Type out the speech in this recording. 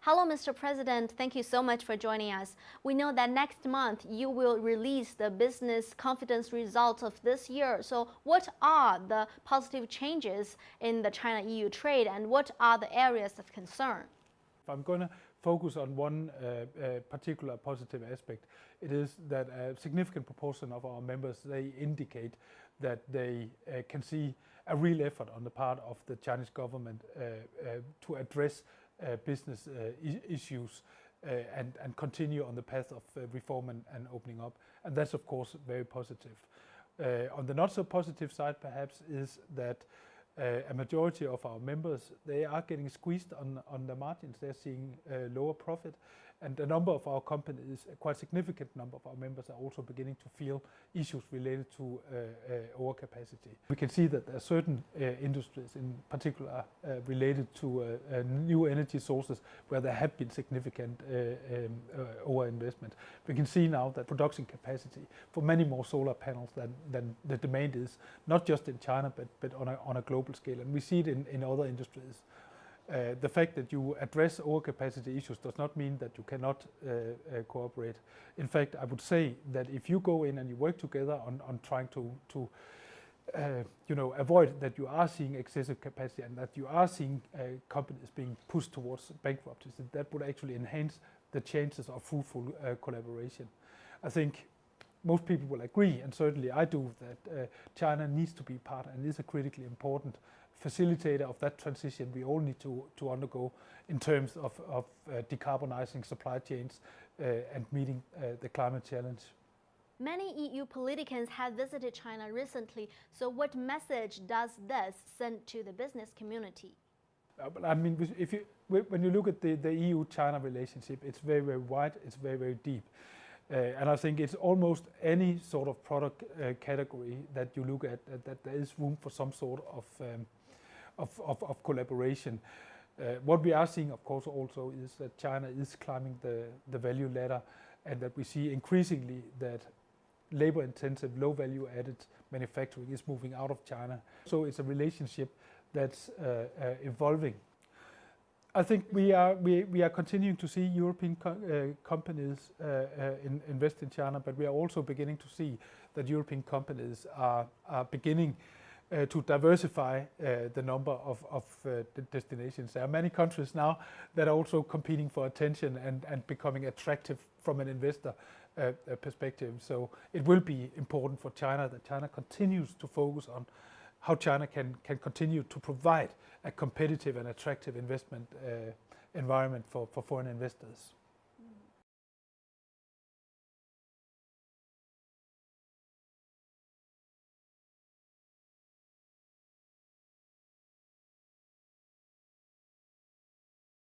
Hello, Mr. President. Thank you so much for joining us. We know that next month you will release the business confidence results of this year. So what are the positive changes in the China-EU trade and what are the areas of concern? If I'm going to focus on one particular positive aspect, it is that a significant proportion of our members, they indicate that they can see a real effort on the part of the Chinese government to address business issues and continue on the path of reform and opening up. And that's of course very positive. On the not so positive side perhaps is that a majority of our members, they are getting squeezed on the margins. They're seeing lower profit, and a number of our companies, a quite significant number of our members, are also beginning to feel issues related to overcapacity. We can see that there are certain industries, in particular related to new energy sources, where there have been significant overinvestment. We can see now that production capacity for many more solar panels than the demand is, not just in China, but on a global scale, and we see it in other industries. The fact that you address overcapacity issues does not mean that you cannot cooperate. In fact, I would say that if you go in and you work together on trying to avoid that you are seeing excessive capacity and that you are seeing companies being pushed towards bankruptcies, that would actually enhance the chances of fruitful collaboration. I think most people will agree, and certainly I do, that China needs to be part and is a critically important facilitator of that transition we all need to undergo in terms of decarbonizing supply chains and meeting the climate challenge. Many EU politicians have visited China recently, so what message does this send to the business community? But I mean, when you look at the EU-China relationship, it's very, very wide, it's very, very deep. And I think it's almost any sort of product category that you look at that there is room for some sort of collaboration. What we are seeing, of course, also is that China is climbing the value ladder, and that we see increasingly that labor-intensive, low-value-added manufacturing is moving out of China. So it's a relationship that's evolving. I think we are continuing to see European companies invest in China, but we are also beginning to see that European companies are beginning to diversify the number of destinations. There are many countries now that are also competing for attention and becoming attractive from an investor perspective. So it will be important for China that China continues to focus on how China can continue to provide a competitive and attractive investment environment for foreign investors.